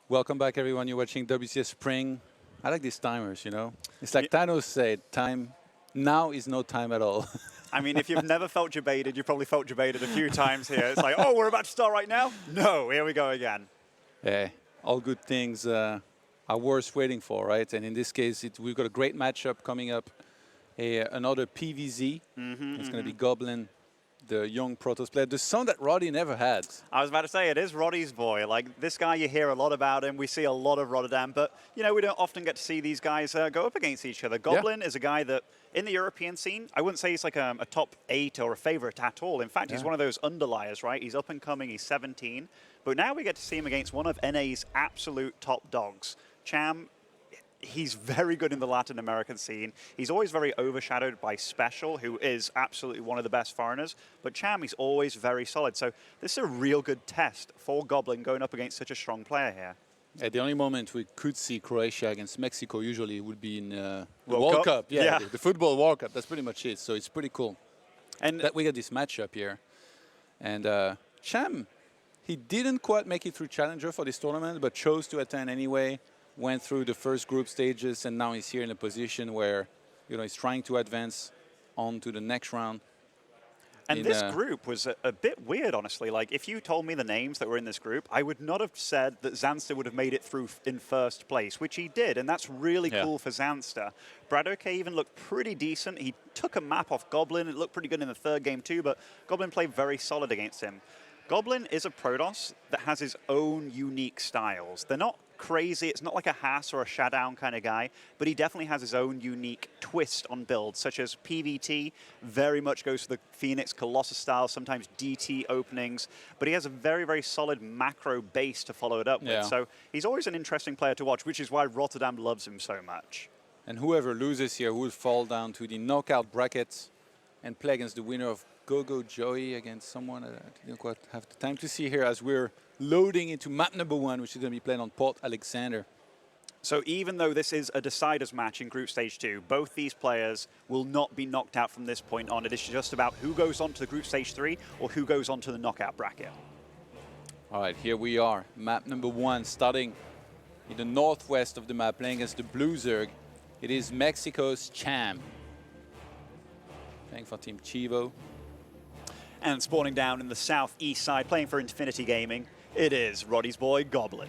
Welcome back, everyone. You're watching WCS Spring. I like these timers, you know. It's like Thanos said, time now is no time at all. I mean, if you've never felt jebaited, you've probably felt jebaited a few times here. It's like, oh, we're about to start right now? No, here we go again. Yeah, all good things are worth waiting for, right? And in this case, we've got a great matchup coming up. Another PVZ. It's going to be Goblin, the young Protoss player, the son that Roddy never had. I was about to say, it is Roddy's boy. Like, this guy, you hear a lot about him. We see a lot of Rotterdam, but, you know, we don't often get to see these guys go up against each other. Goblin is a guy that, in the European scene, I wouldn't say he's like a top 8 or a favorite at all. In fact, he's one of those underliers, right? He's up and coming, he's 17. But now we get to see him against one of NA's absolute top dogs. Cham, he's very good in the Latin American scene. He's always very overshadowed by Special, who is absolutely one of the best foreigners. But Cham, he's always very solid. So this is a real good test for Goblin going up against such a strong player here. Yeah, the only moment we could see Croatia against Mexico usually would be in the World Cup. Yeah, the football World Cup. That's pretty much it. So it's pretty cool. And that we got this matchup here. And Cham, he didn't quite make it through Challenger for this tournament, but chose to attend anyway. Went through the first group stages, and now he's here in a position where, you know, he's trying to advance on to the next round. And this group was a bit weird, honestly. Like, if you told me the names that were in this group, I would not have said that Zanster would have made it through in first place, which he did, and that's really cool for Zanster. Bradoke even looked pretty decent. He took a map off Goblin. It looked pretty good in the third game too, but Goblin played very solid against him. Goblin is a Protoss that has his own unique styles. They're not crazy. It's not like a Haas or a Showdown kind of guy, but he definitely has his own unique twist on builds, such as PVT, very much goes for the Phoenix Colossus style, sometimes DT openings, but he has a very, very solid macro base to follow it up with. So he's always an interesting player to watch, which is why Rotterdam loves him so much. And whoever loses here will fall down to the knockout bracket and play against the winner of Gogo Joey against someone I didn't quite have the time to see here as we're loading into map number 1, which is going to be played on Port Alexander. So even though this is a deciders match in Group Stage 2, both these players will not be knocked out from this point on. It is just about who goes on to the Group Stage 3 or who goes on to the knockout bracket. All right, here we are. Map number 1, starting in the northwest of the map, playing against the Blue Zerg. It is Mexico's Cham, playing for Team Chivo. And spawning down in the southeast side, playing for Infinity Gaming, it is Roddy's boy, Goblin.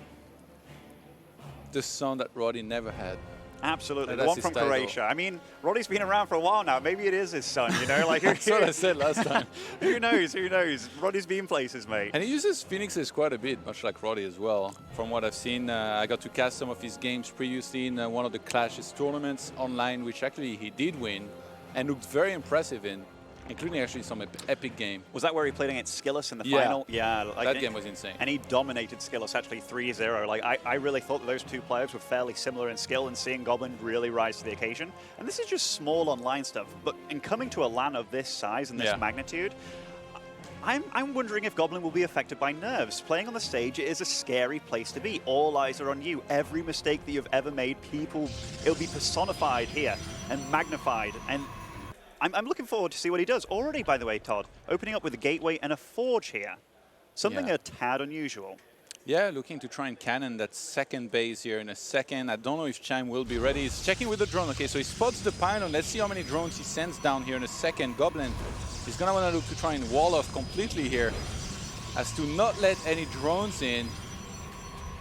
The son that Roddy never had. Absolutely, the one from Croatia. I mean, Roddy's been around for a while now. Maybe it is his son, you know? Like, that's what I said last time. Who knows, who knows? Roddy's been places, mate. And he uses Phoenixes quite a bit, much like Roddy as well. From what I've seen, I got to cast some of his games previously in one of the Clashes tournaments online, which actually he did win and looked very impressive in. Including actually some epic game. Was that where he played against Skillus in the final? Yeah, like that game was insane. And he dominated Skillus actually 3-0. Like, I really thought that those two players were fairly similar in skill, and seeing Goblin really rise to the occasion. And this is just small online stuff, but in coming to a LAN of this size and this magnitude, I'm wondering if Goblin will be affected by nerves. Playing on the stage is a scary place to be. All eyes are on you. Every mistake that you've ever made, it'll be personified here and magnified. And I'm looking forward to see what he does. Already, by the way, Todd, opening up with a gateway and a forge here. Something a tad unusual. Yeah, looking to try and cannon that second base here in a second. I don't know if Cham will be ready. He's checking with the drone. Okay, so he spots the pylon. Let's see how many drones he sends down here in a second. Goblin, he's going to want to look to try and wall off completely here as to not let any drones in.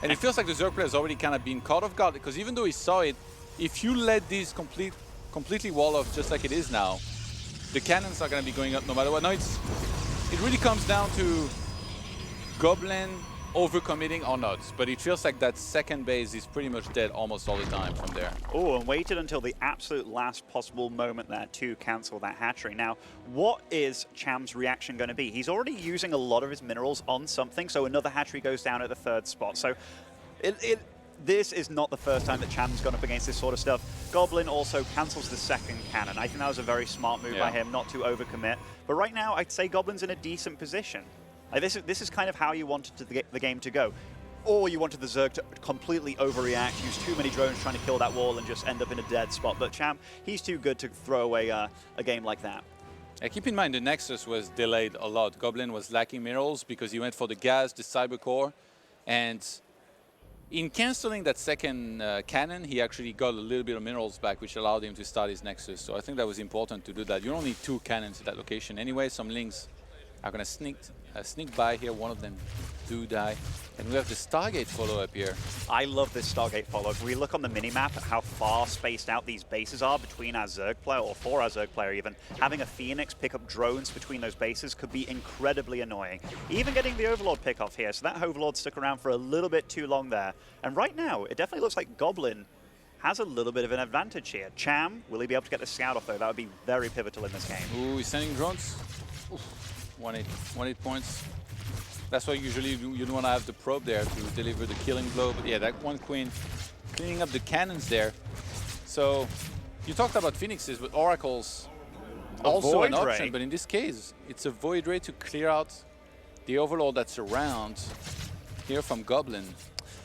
And it feels like the Zerg player has already kind of been caught off guard, because even though he saw it, if you let these completely wall off just like it is now, the cannons are going to be going up no matter what. No, it really comes down to Goblin overcommitting or not, but it feels like that second base is pretty much dead almost all the time from there. Oh, and waited until the absolute last possible moment there to cancel that hatchery. Now, what is Cham's reaction going to be? He's already using a lot of his minerals on something, so another hatchery goes down at the third spot. So this is not the first time that Cham's gone up against this sort of stuff. Goblin also cancels the second cannon. I think that was a very smart move by him not to overcommit. But right now, I'd say Goblin's in a decent position. Like, this is kind of how you wanted the game to go. Or you wanted the Zerg to completely overreact, use too many drones trying to kill that wall and just end up in a dead spot. But Cham, he's too good to throw away a game like that. Keep in mind, the Nexus was delayed a lot. Goblin was lacking minerals because he went for the gas, the Cyber Core, and In canceling that second cannon, he actually got a little bit of minerals back, which allowed him to start his Nexus. So I think that was important to do that. You don't need 2 cannons at that location anyway. Some Lings are going to sneak by here. One of them do die. And we have the Stargate follow-up here. I love this Stargate follow-up. We look on the minimap at how far spaced out these bases are between our Zerg player, or for our Zerg player even. Having a Phoenix pick up drones between those bases could be incredibly annoying. Even getting the Overlord pick off here, so that Overlord stuck around for a little bit too long there. And right now, it definitely looks like Goblin has a little bit of an advantage here. Cham, will he be able to get the scout off though? That would be very pivotal in this game. Ooh, he's sending drones. Oof. 1-8 points. That's why usually you don't want to have the probe there to deliver the killing blow. But yeah, that one queen cleaning up the cannons there. So you talked about Phoenixes, but Oracles also an option. But in this case, it's a Void Ray to clear out the Overlord that's around here from Goblin.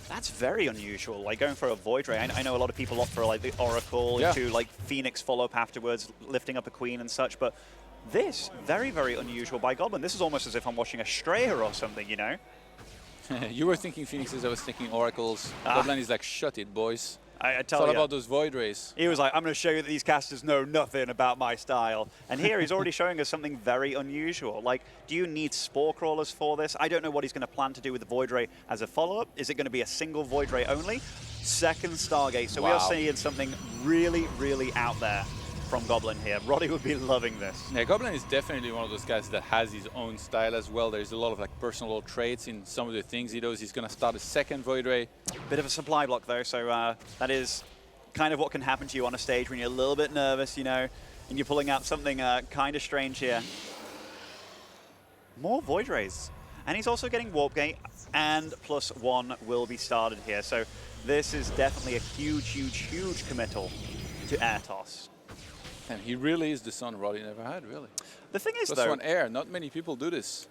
That's very unusual, like going for a Void Ray. I know a lot of people opt for like the Oracle into like Phoenix follow-up afterwards, lifting up a queen and such, but this, very, very unusual by Goblin. This is almost as if I'm watching a Strayer or something, you know? You were thinking Phoenixes, I was thinking Oracles. Goblin is like, shut it, boys. I tell you. It's all you, about those Void Rays. He was like, I'm going to show you that these casters know nothing about my style. And here he's already showing us something very unusual. Like, do you need Spore Crawlers for this? I don't know what he's going to plan to do with the Void Ray as a follow-up. Is it going to be a single Void Ray only? Second Stargate. So we are seeing something really, really out there from Goblin here. Roddy would be loving this. Yeah, Goblin is definitely one of those guys that has his own style as well. There's a lot of like personal traits in some of the things he does. He's going to start a second Void Ray. Bit of a supply block though, so that is kind of what can happen to you on a stage when you're a little bit nervous, you know, and you're pulling out something kind of strange here. More Void Rays. And he's also getting Warp Gate, and +1 will be started here. So this is definitely a huge, huge, huge committal to Air Toss. And he really is the son Roddy never had, really. The thing is, though, +1 air, not many people do this.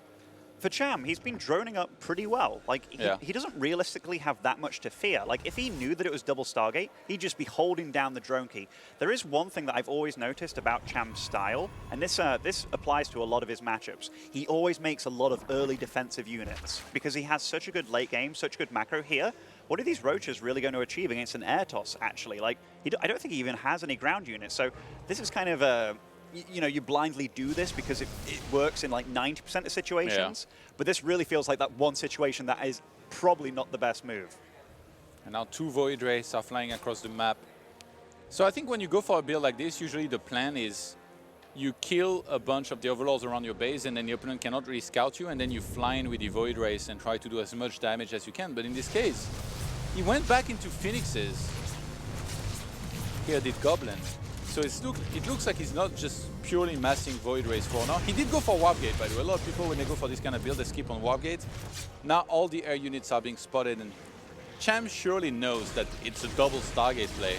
For Cham, he's been droning up pretty well. Like, he doesn't realistically have that much to fear. Like, if he knew that it was double Stargate, he'd just be holding down the drone key. There is one thing that I've always noticed about Cham's style, and this applies to a lot of his matchups. He always makes a lot of early defensive units because he has such a good late game, such good macro here. What are these Roaches really going to achieve against an Air Toss, actually? Like, I don't think he even has any ground units. So this is kind of a... You know, you blindly do this because it works in like 90% of situations, but this really feels like that one situation that is probably not the best move. And now 2 Void Rays are flying across the map. So I think when you go for a build like this, usually the plan is you kill a bunch of the Overlords around your base, and then the opponent cannot really scout you, and then you fly in with the Void Rays and try to do as much damage as you can. But in this case, he went back into Phoenixes. Here did Goblin. So it looks like he's not just purely massing Void Rays for now. He did go for Warp Gate, by the way. A lot of people, when they go for this kind of build, they skip on Warp Gate. Now all the air units are being spotted, and Cham surely knows that it's a double Stargate play.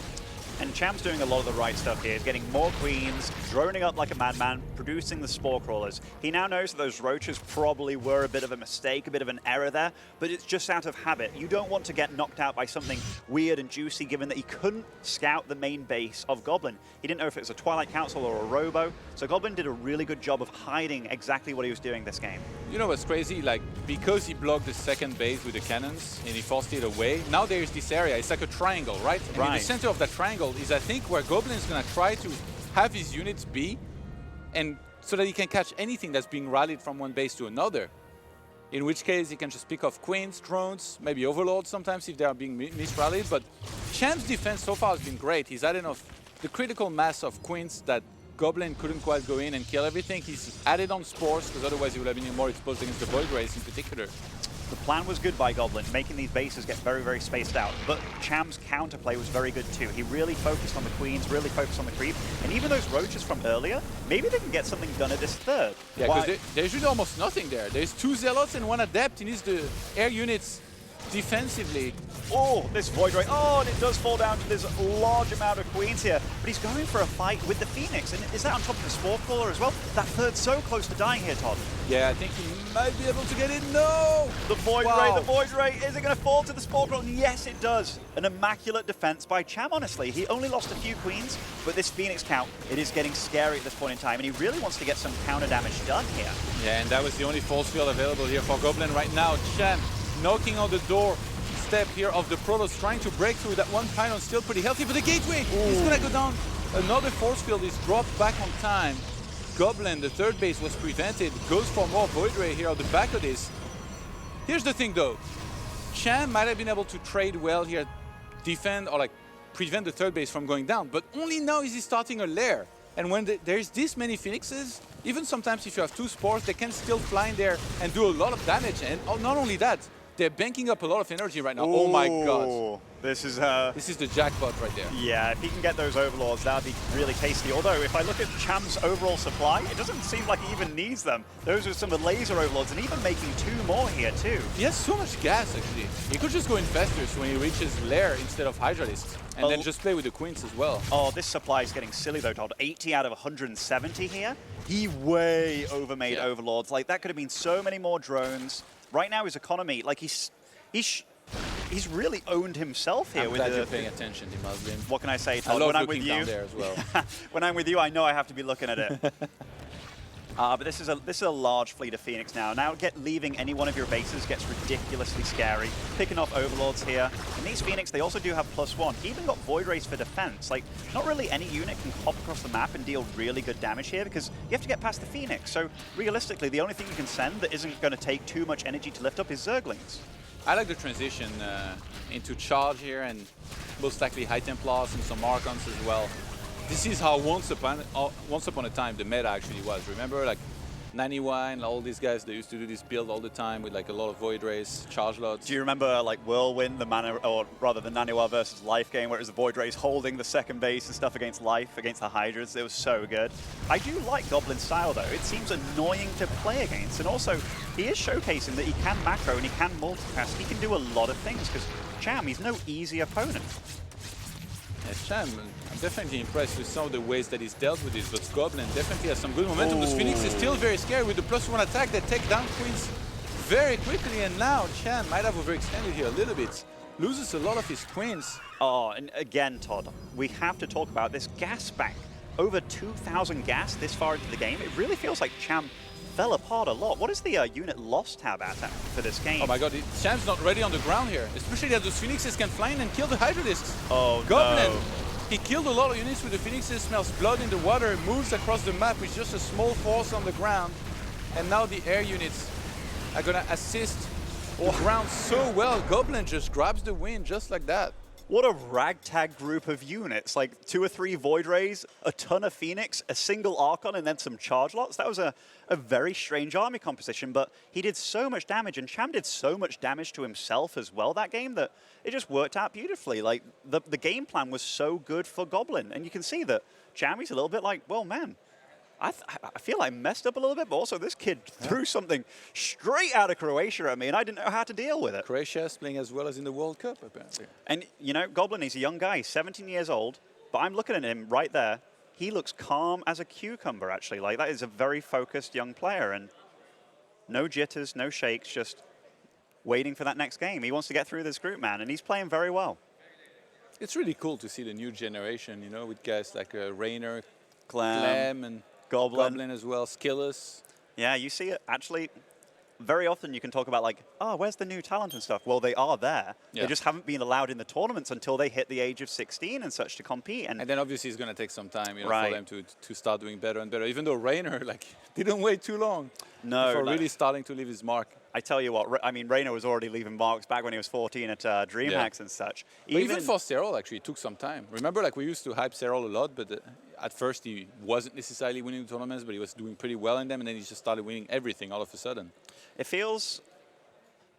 And Cham's doing a lot of the right stuff here. He's getting more queens, droning up like a madman, producing the Spore Crawlers. He now knows that those Roaches probably were a bit of a mistake, a bit of an error there, but it's just out of habit. You don't want to get knocked out by something weird and juicy, given that he couldn't scout the main base of Goblin. He didn't know if it was a Twilight Council or a Robo, so Goblin did a really good job of hiding exactly what he was doing this game. You know what's crazy? Like, because he blocked the second base with the cannons and he forced it away, now there's this area. It's like a triangle, right? And in the center of that triangle is, I think, where Goblin is going to try to have his units be, and so that he can catch anything that's being rallied from one base to another. In which case, he can just pick off queens, drones, maybe overlords sometimes if they are being misrallied. But Cham's defense so far has been great. He's added enough the critical mass of queens that Goblin couldn't quite go in and kill everything. He's added on spores, because otherwise he would have been more exposed against the Void Rays in particular. The plan was good by Goblin, making these bases get very, very spaced out. But Cham's counterplay was very good too. He really focused on the queens, really focused on the creep. And even those Roaches from earlier, maybe they can get something done at this third. Yeah, because there's really almost nothing there. There's 2 Zealots and 1 Adept. He needs the air units defensively. Oh, this Void Ray. Oh, and it does fall down to this large amount of queens here. But he's going for a fight with the Phoenix. And is that on top of the Spore Crawler as well? That third's so close to dying here, Todd. Yeah, I think he might be able to get it. No! The Void Ray, the Void Ray. Is it going to fall to the Spore Crawler? Yes, it does. An immaculate defense by Cham, honestly. He only lost a few queens, but this Phoenix count, it is getting scary at this point in time. And he really wants to get some counter damage done here. Yeah, and that was the only force field available here for Goblin right now. Cham knocking on the door, step here of the Protoss trying to break through. That one pylon still pretty healthy, but the gateway is going to go down. Another force field is dropped back on time. Goblin, the third base, was prevented. Goes for more Void Ray here on the back of this. Here's the thing though. Cham might have been able to trade well here, defend or like prevent the third base from going down, but only now is he starting a lair. And when there's this many Phoenixes, even sometimes if you have 2 spores, they can still fly in there and do a lot of damage. And not only that, they're banking up a lot of energy right now. Ooh, oh my god. This is the jackpot right there. Yeah, if he can get those Overlords, that'd be really tasty. Although, if I look at Cham's overall supply, it doesn't seem like he even needs them. Those are some of the laser Overlords, and even making 2 more here, too. He has so much gas, actually. He could just go Infestors when he reaches Lair instead of Hydralisks, and then just play with the Queens as well. Oh, this supply is getting silly, though, Todd. 80 out of 170 here. He way overmade Overlords. Like, that could have been so many more drones. Right now, his economy, like, he's really owned himself here. I'm glad you're paying attention, Dimazlim. What can I say, Todd? I love when I'm with you, down there as well. when I'm with you, I know I have to be looking at it. But this is a large fleet of Phoenix now. Now, leaving any one of your bases gets ridiculously scary. Picking off Overlords here. And these Phoenix, they also do have +1. Even got Void Rays for defense. Like, not really any unit can hop across the map and deal really good damage here because you have to get past the Phoenix. So, realistically, the only thing you can send that isn't going to take too much energy to lift up is Zerglings. I like the transition into charge here and most likely High Templars and some Archons as well. This is how once upon a time the meta actually was. Remember, like Naniwa and all these guys, they used to do this build all the time with like a lot of Void Rays, Charge Lots. Do you remember like Whirlwind, the Naniwa versus Life game, where it was the Void Rays holding the second base and stuff against Life, against the Hydras? It was so good. I do like Goblin style though. It seems annoying to play against, and also he is showcasing that he can macro and he can multicast. He can do a lot of things because Cham, he's no easy opponent. Yes, Cham, I'm definitely impressed with some of the ways that he's dealt with this, but Goblin definitely has some good momentum. This Phoenix is still very scary with the +1 attack. They take down Queens very quickly, and now Cham might have overextended here a little bit. Loses a lot of his Queens. Oh, and again, Todd, we have to talk about this gas bank. Over 2,000 gas this far into the game. It really feels like Cham fell apart a lot. What is the unit loss tab at for this game? Oh my god, Cham's not ready on the ground here. Especially that those Phoenixes can fly in and kill the Hydralisks. Oh, Goblin! No. He killed a lot of units with the Phoenixes, smells blood in the water, moves across the map with just a small force on the ground. And now the air units are gonna assist the ground so well. Goblin just grabs the win just like that. What a ragtag group of units, like 2 or 3 Void Rays, a ton of Phoenix, a single Archon, and then some Charge Lots. That was a very strange army composition, but he did so much damage, and Cham did so much damage to himself as well that game that it just worked out beautifully. Like, the game plan was so good for Goblin, and you can see that Cham is a little bit like, well, man, I feel I messed up a little bit, but also this kid threw something straight out of Croatia at me, and I didn't know how to deal with it. Croatia is playing as well as in the World Cup, apparently. And, you know, Goblin, he's a young guy, he's 17 years old, but I'm looking at him right there. He looks calm as a cucumber, actually. Like, that is a very focused young player, and no jitters, no shakes, just waiting for that next game. He wants to get through this group, man, and he's playing very well. It's really cool to see the new generation, you know, with guys like Raynor, Clem, and Goblin as well, Skillus. Yeah, you see it. Actually, very often you can talk about like, oh, where's the new talent and stuff? Well, they are there. Yeah. They just haven't been allowed in the tournaments until they hit the age of 16 and such to compete. And then obviously it's going to take some time, you know, for them to start doing better and better. Even though Raynor like didn't wait too long before really starting to leave his mark. I tell you what, I mean, Raynor was already leaving marks back when he was 14 at DreamHacks and such. Even for Serral, actually, it took some time. Remember, like, we used to hype Serral a lot, but at first he wasn't necessarily winning the tournaments, but he was doing pretty well in them, and then he just started winning everything all of a sudden. It feels...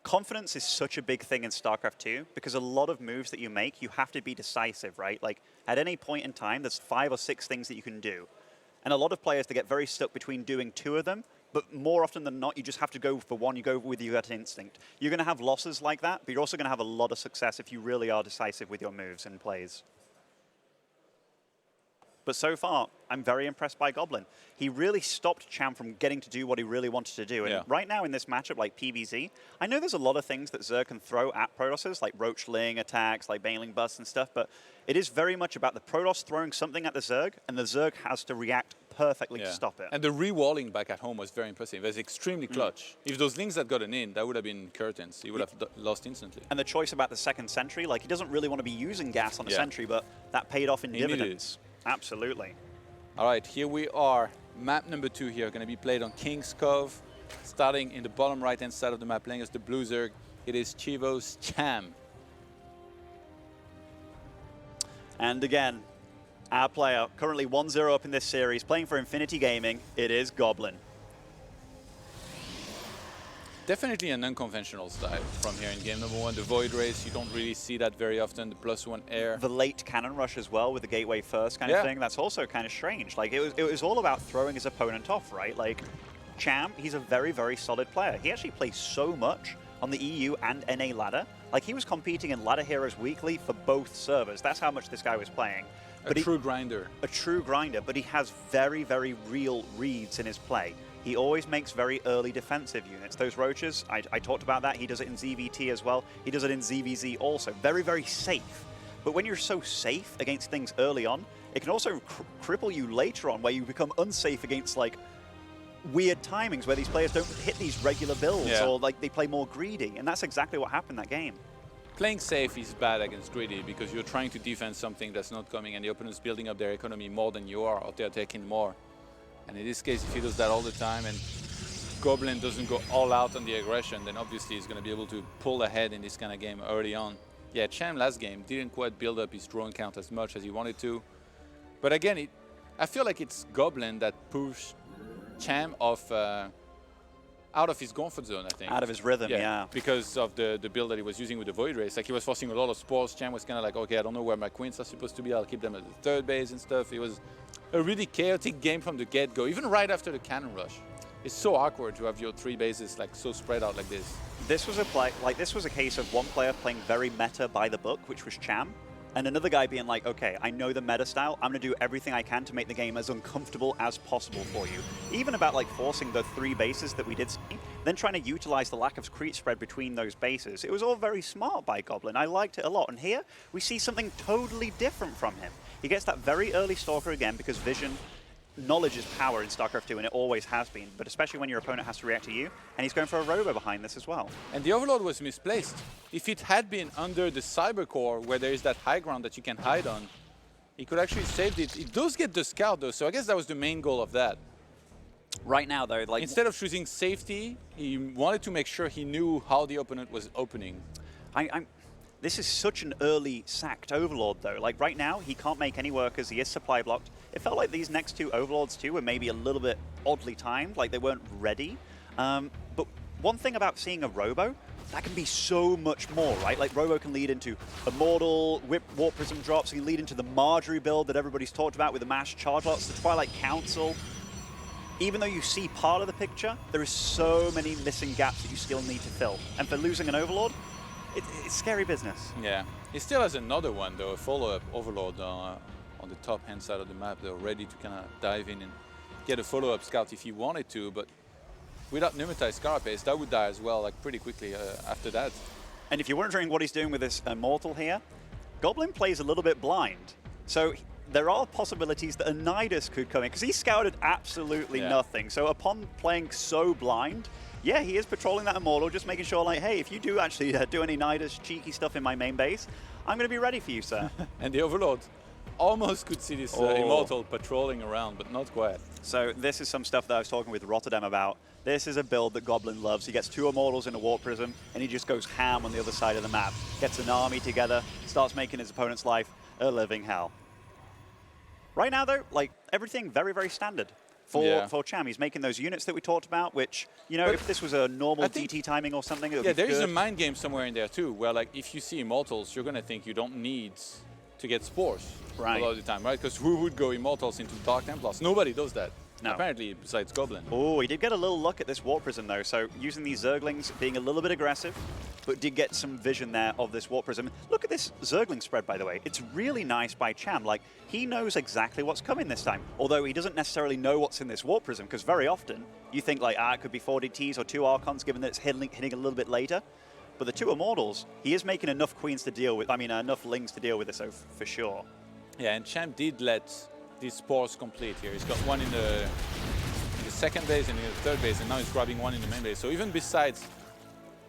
Confidence is such a big thing in StarCraft 2 because a lot of moves that you make, you have to be decisive, right? Like, at any point in time, there's 5 or 6 things that you can do. And a lot of players, they get very stuck between doing 2 of them, but more often than not, you just have to go for one. You go with your gut instinct. You're going to have losses like that, but you're also going to have a lot of success if you really are decisive with your moves and plays. But so far, I'm very impressed by Goblin. He really stopped Cham from getting to do what he really wanted to do. And right now in this matchup, like PvZ, I know there's a lot of things that Zerg can throw at Protosses, like Roachling attacks, like Baneling Busts and stuff, but it is very much about the Protoss throwing something at the Zerg, and the Zerg has to react perfectly to stop it. And the re-walling back at home was very impressive. It was extremely clutch. If those links had gotten in, that would have been curtains. He would have lost instantly. And the choice about the second sentry, like he doesn't really want to be using gas on the sentry, but that paid off in dividends. Absolutely. All right, here we are. Map number 2 here, going to be played on King's Cove. Starting in the bottom right-hand side of the map, playing as the Blue Zerg, it is Chivo's Cham. And again, our player, currently 1-0 up in this series, playing for Infinity Gaming, it is Goblin. Definitely an unconventional style from here in game number 1. The Void Race, you don't really see that very often, the +1 air. The late cannon rush as well with the gateway first kind of thing, that's also kind of strange. Like, it was all about throwing his opponent off, right? Like, Cham, he's a very, very solid player. He actually plays so much on the EU and NA ladder. Like, he was competing in Ladder Heroes Weekly for both servers. That's how much this guy was playing. But a true grinder. A true grinder, but he has very, very real reads in his play. He always makes very early defensive units. Those roaches, I talked about that. He does it in ZvT as well. He does it in ZvZ also. Very, very safe. But when you're so safe against things early on, it can also cripple you later on, where you become unsafe against, like, weird timings where these players don't hit these regular builds or like they play more greedy, and that's exactly what happened that game. Playing safe is bad against greedy because you're trying to defend something that's not coming and the opponent's building up their economy more than you are, or they're taking more. And in this case, if he does that all the time and Goblin doesn't go all out on the aggression, then obviously he's going to be able to pull ahead in this kind of game early on. Yeah, Cham last game didn't quite build up his drone count as much as he wanted to. But again, I feel like it's Goblin that pushed Cham off out of his comfort zone, I think. Out of his rhythm, yeah. Because of the build that he was using with the Void Race. Like, he was forcing a lot of spores. Cham was kind of like, okay, I don't know where my queens are supposed to be. I'll keep them at the third base and stuff. It was a really chaotic game from the get-go, even right after the cannon rush. It's so awkward to have your 3 bases like so spread out like this. This was a case of one player playing very meta by the book, which was Cham, and another guy being like, okay, I know the meta style, I'm going to do everything I can to make the game as uncomfortable as possible for you. Even about like forcing the 3 bases that we did see, then trying to utilize the lack of creep spread between those bases. It was all very smart by Goblin. I liked it a lot. And here, we see something totally different from him. He gets that very early Stalker again because vision, knowledge is power in StarCraft 2, and it always has been, but especially when your opponent has to react to you, and he's going for a Robo behind this as well. And the Overlord was misplaced. If it had been under the Cyber Core, where there is that high ground that you can hide on, he could actually save it. It does get the scout, though, so I guess that was the main goal of that. Right now, though, like, instead of choosing safety, he wanted to make sure he knew how the opponent was opening. This is such an early sacked Overlord, though. Like, right now, he can't make any workers. He is supply blocked. It felt like these next 2 Overlords, too, were maybe a little bit oddly timed, like they weren't ready. But one thing about seeing a Robo, that can be so much more, right? Like, Robo can lead into Immortal, Whip, Warp Prism drops. He can lead into the Marjorie build that everybody's talked about with the Mash Charge Lots, the Twilight Council. Even though you see part of the picture, there is so many missing gaps that you still need to fill. And for losing an Overlord, it's scary business. Yeah. He still has another one, though, a follow-up Overlord on the top-hand side of the map, though, ready to kind of dive in and get a follow-up scout if he wanted to, but without Pneumatized Carapace, that would die as well, like, pretty quickly after that. And if you're wondering what he's doing with this Immortal here, Goblin plays a little bit blind. So there are possibilities that a Nidus could come in, because he scouted absolutely nothing. So upon playing so blind, yeah, he is patrolling that Immortal, just making sure, like, hey, if you do actually do any Nidus cheeky stuff in my main base, I'm going to be ready for you, sir. And the Overlord almost could see this Immortal patrolling around, but not quite. So this is some stuff that I was talking with Rotterdam about. This is a build that Goblin loves. He gets 2 Immortals in a Warp Prism, and he just goes ham on the other side of the map. Gets an army together, starts making his opponent's life a living hell. Right now, though, like, everything very, very standard. For Cham, he's making those units that we talked about, which, you know, if this was a normal DT timing or something, it would be there is a mind game somewhere in there too, where, like, if you see Immortals, you're going to think you don't need to get Spores a lot of the time, right? Because who would go Immortals into Dark Templars? Nobody does that. No. Apparently, besides Goblin. Oh, he did get a little luck at this Warp Prism, though. So using these Zerglings, being a little bit aggressive, but did get some vision there of this Warp Prism. Look at this Zergling spread, by the way. It's really nice by Cham. Like, he knows exactly what's coming this time. Although he doesn't necessarily know what's in this Warp Prism, because very often you think, like, it could be 4 DTs or 2 Archons, given that it's hitting a little bit later. But the 2 Immortals, he is making enough Queens to deal with, enough Lings to deal with this, so for sure. Yeah, and Cham did let these spores complete here. He's got one in the second base and in the third base, and now he's grabbing one in the main base. So even besides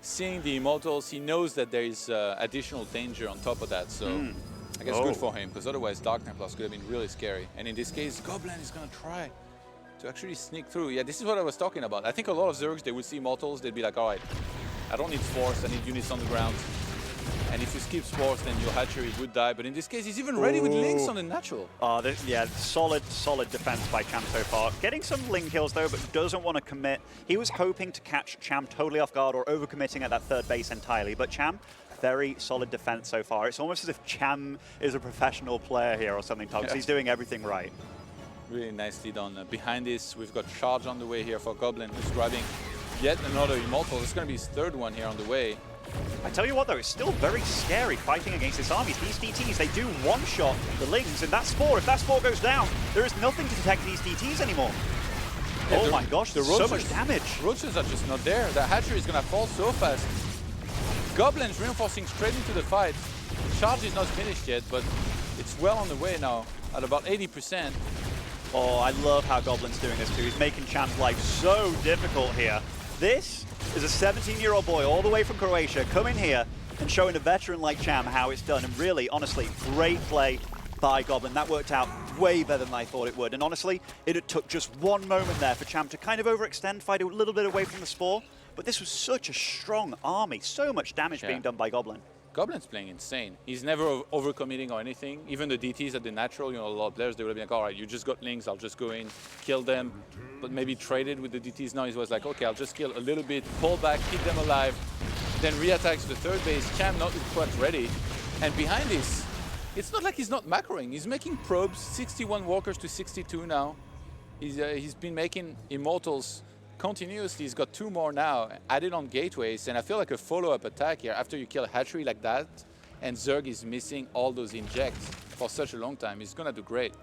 seeing the immortals, he knows that there is additional danger on top of that. So I guess good for him, because otherwise Dark Templars could have been really scary. And in this case, Goblin is going to try to actually sneak through. Yeah, this is what I was talking about. I think a lot of Zergs, they would see immortals, they'd be like, all right, I don't need spores, I need units on the ground. And if you skip spores, then your hatchery would die. But in this case, he's even ready with links on the natural. Yeah, solid defense by Cham so far. Getting some link kills though, but doesn't want to commit. He was hoping to catch Cham totally off guard or overcommitting at that third base entirely. But Cham, very solid defense so far. It's almost as if Cham is a professional player here or something, Tom, because he's doing everything right. Really nicely done. Behind this, we've got Charge on the way here for Goblin, who's grabbing yet another immortal. It's going to be his third one here on the way. I tell you what though, it's still very scary fighting against this army. These DTs, they do one-shot the Lings, and that Spore, if that Spore goes down, there is nothing to detect these DTs anymore. Yeah, oh my gosh, there's so much damage. Roaches are just not there. The hatchery is going to fall so fast. Goblin's reinforcing straight into the fight. Charge is not finished yet, but it's well on the way now, at about 80%. Oh, I love how Goblin's doing this too. He's making Cham's life so difficult here. This is a 17-year-old boy all the way from Croatia coming here and showing a veteran like Cham how it's done. And really, honestly, great play by Goblin. That worked out way better than I thought it would. And honestly, it took just one moment there for Cham to kind of overextend, fight a little bit away from the Spore. But this was such a strong army. So much damage being done by Goblin. Goblin's playing insane. He's never overcommitting or anything. Even the DTs at the natural, you know, a lot of players, they would be like, all right, you just got links, I'll just go in, kill them, but maybe trade it with the DTs. Now he was like, okay, I'll just kill a little bit, pull back, keep them alive, then re-attacks the third base. Cham not quite ready. And behind this, it's not like he's not macroing. He's making probes, 61 walkers to 62 now. He's been making immortals continuously. He's got 2 more now added on gateways, and I feel like a follow-up attack here after you kill a hatchery like that and Zerg is missing all those injects for such a long time. He's gonna do great.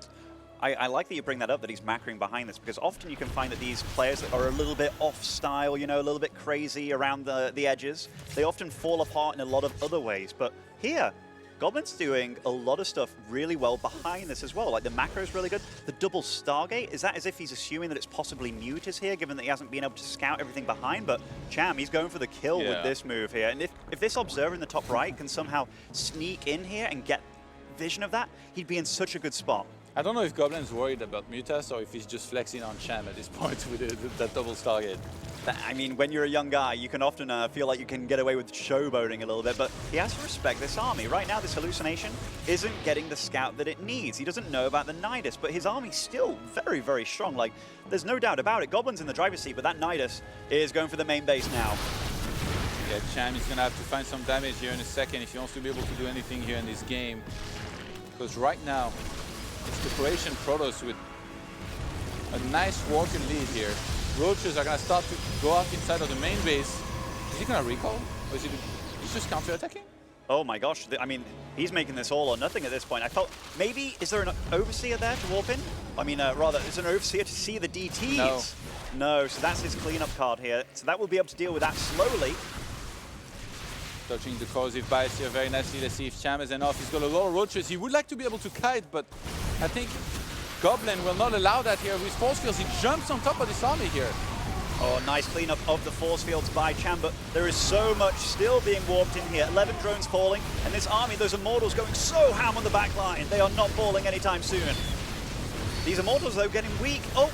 I like that you bring that up, that he's macroing behind this, because often you can find that these players that are a little bit off style, you know, a little bit crazy around the edges, they often fall apart in a lot of other ways. But here, Goblin's doing a lot of stuff really well behind this as well. Like the macro is really good. The double Stargate, is that as if he's assuming that it's possibly Mutas here, given that he hasn't been able to scout everything behind? But Cham, he's going for the kill with this move here. And if this Observer in the top right can somehow sneak in here and get vision of that, he'd be in such a good spot. I don't know if Goblin's worried about Mutas or if he's just flexing on Cham at this point with that double Stargate. I mean, when you're a young guy, you can often feel like you can get away with showboating a little bit, but he has to respect this army. Right now, this hallucination isn't getting the scout that it needs. He doesn't know about the Nidus, but his army's still very, very strong. Like, there's no doubt about it. Goblin's in the driver's seat, but that Nidus is going for the main base now. Yeah, Cham is going to have to find some damage here in a second if he wants to be able to do anything here in this game. Because right now, it's the Croatian Protoss with a nice walking lead here. Roaches are going to start to go out inside of the main base. Is he going to recall? Or is he just counter-attacking? Oh my gosh, I mean, he's making this all or nothing at this point. I felt, maybe, is there an Overseer there to warp in? I mean, rather, is there an Overseer to see the DTs? No. No, so that's his cleanup card here. So that will be able to deal with that slowly. Touching the corrosive bias here very nicely. Let's see if Cham is enough. He's got a lot of roaches. He would like to be able to kite, but I think Goblin will not allow that here with force fields. He jumps on top of this army here. Oh, nice cleanup of the force fields by Cham, but there is so much still being warped in here. 11 drones falling, and this army, those Immortals going so ham on the back line. They are not falling anytime soon. These Immortals, though, getting weak. Oh,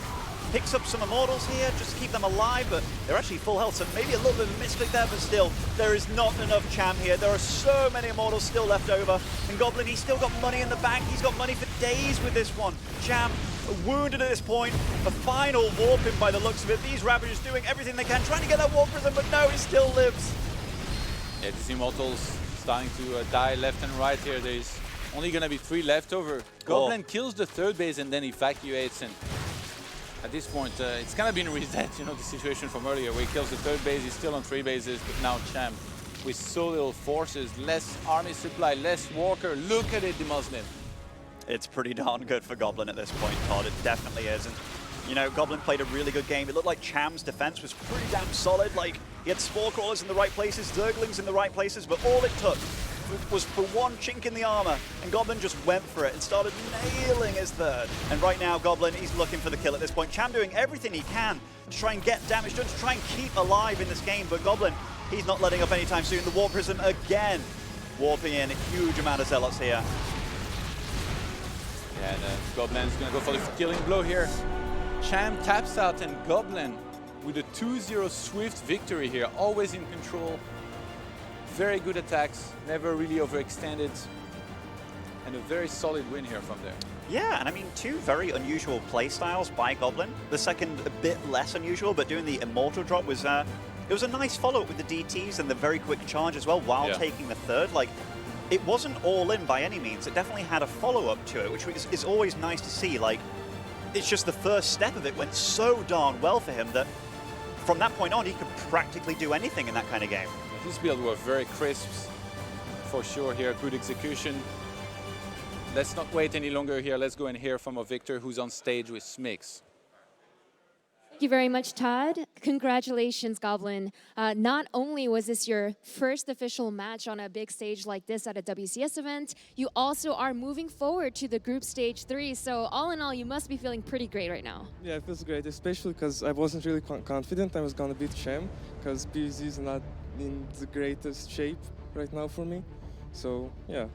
picks up some Immortals here just to keep them alive, but they're actually full health, so maybe a little bit of a misclick there, but still, there is not enough Cham here. There are so many Immortals still left over, and Goblin, he's still got money in the bank. He's got money for days with this one. Cham, wounded at this point, a final warping by the looks of it. These Ravagers doing everything they can, trying to get that warp prism, but no, he still lives. Yeah, these Immortals starting to die left and right here. There's only going to be 3 left over. Goblin kills the third base and then evacuates, and at this point, it's kind of been reset, you know, the situation from earlier where he kills the third base, he's still on 3 bases, but now Cham with so little forces, less army supply, less walker. Look at it, the Muslim. It's pretty darn good for Goblin at this point, Todd. It definitely is. And, you know, Goblin played a really good game. It looked like Cham's defense was pretty damn solid. Like, he had Spore Crawlers in the right places, Zerglings in the right places, but all it took was for one chink in the armor, and Goblin just went for it and started nailing his third. And right now, Goblin, he's looking for the kill at this point. Cham doing everything he can to try and get damage done, to try and keep alive in this game, but Goblin, he's not letting up anytime soon. The Warp Prism again, warping in a huge amount of Zealots here. Yeah, and Goblin's going to go for the killing blow here. Cham taps out, and Goblin with a 2-0 swift victory here, always in control. Very good attacks, never really overextended, and a very solid win here from there. Yeah, and I mean, two very unusual playstyles by Goblin. The second a bit less unusual, but doing the Immortal drop was it was a nice follow-up with the DTs and the very quick charge as well while taking the third. Like, it wasn't all in by any means. It definitely had a follow-up to it, which is always nice to see. Like, it's just the first step of it went so darn well for him that from that point on, he could practically do anything in that kind of game. His build was very crisp, for sure here, good execution. Let's not wait any longer here. Let's go and hear from a Victor who's on stage with Smix. Thank you very much, Todd. Congratulations, Goblin. Not only was this your first official match on a big stage like this at a WCS event, you also are moving forward to the group stage 3. So all in all, you must be feeling pretty great right now. Yeah, it feels great, especially because I wasn't really confident I was going to beat Cham, because PvZ is not in the greatest shape right now for me. So, yeah.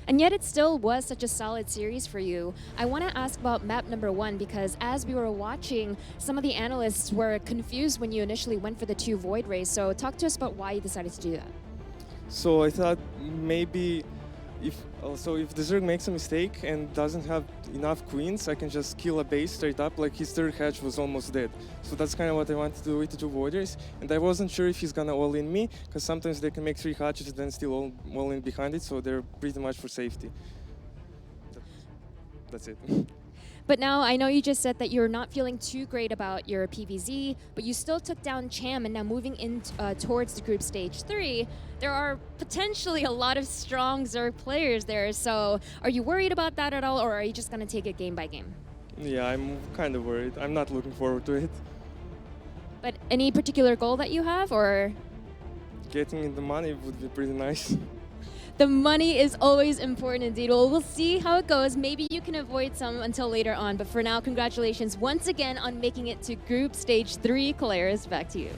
And yet it still was such a solid series for you. I want to ask about map number 1, because as we were watching, some of the analysts were confused when you initially went for the 2 Void Rays. So talk to us about why you decided to do that. So I thought maybe if the Zerg makes a mistake and doesn't have enough queens, I can just kill a base straight up, like his third hatch was almost dead. So that's kind of what I wanted to do with the 2 Voiders. And I wasn't sure if he's gonna all-in me, because sometimes they can make 3 hatches and then still all-in behind it, so they're pretty much for safety. That's it. But now, I know you just said that you're not feeling too great about your PvZ, but you still took down Cham, and now moving in towards the group stage 3, there are potentially a lot of strong Zerg players there. So are you worried about that at all, or are you just going to take it game by game? Yeah, I'm kind of worried. I'm not looking forward to it. But any particular goal that you have, or? Getting in the money would be pretty nice. The money is always important indeed. Well, we'll see how it goes. Maybe you can avoid some until later on. But for now, congratulations once again on making it to group stage 3. Colaris, back to you.